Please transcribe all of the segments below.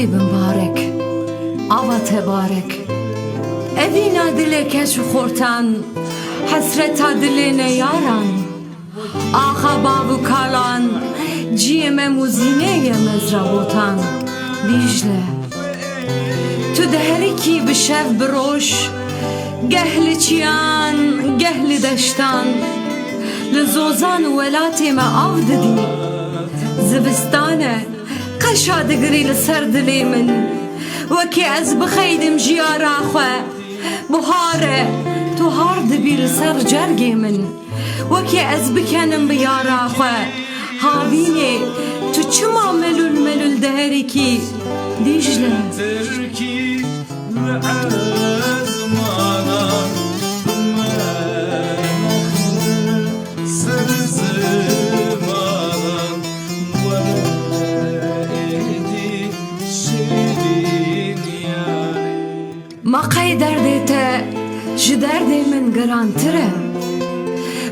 Avê bimbarek, ava tebarek. Evîna dilê keş û xortan, hesreta dilê neyaran. Axa bav û kalan, ciyê me muzîneyê mezrabotan. Dîjle, tu di herikî bi şev bi roj, geh li çiyan, geh li deştan. Li zozan û welatê me av didî, zivistan e qeşa digirî li ser dilê min. Wekî ez bixeydim jiyara xwe, buhar e tu har dibî li ser cergê min. Wekî ez bikenim bi yara xwe, havînê tu çima melûl melûl di herikî. Dîjle maqey derdê te ji derdê min girantir e.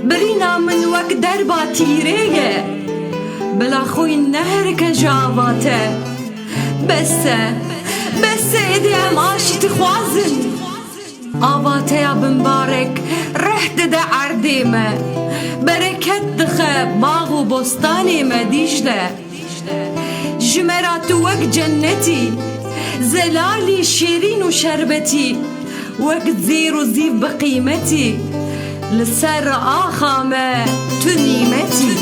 Birîna min wek derba tîrê ye, bila xwîn neherike ji ava te. Bes e, bes e êdî em aşî dixwazin. Ava te ya bimbarek reh dide erdê me, bereket dixe bav û bostanê me. Dîjle ji me ra tu wek cennetî, zelalî şêrîn û şerbetî, wek zêr û zîv bi qîmetî. Li ser axa me tu nîmetî.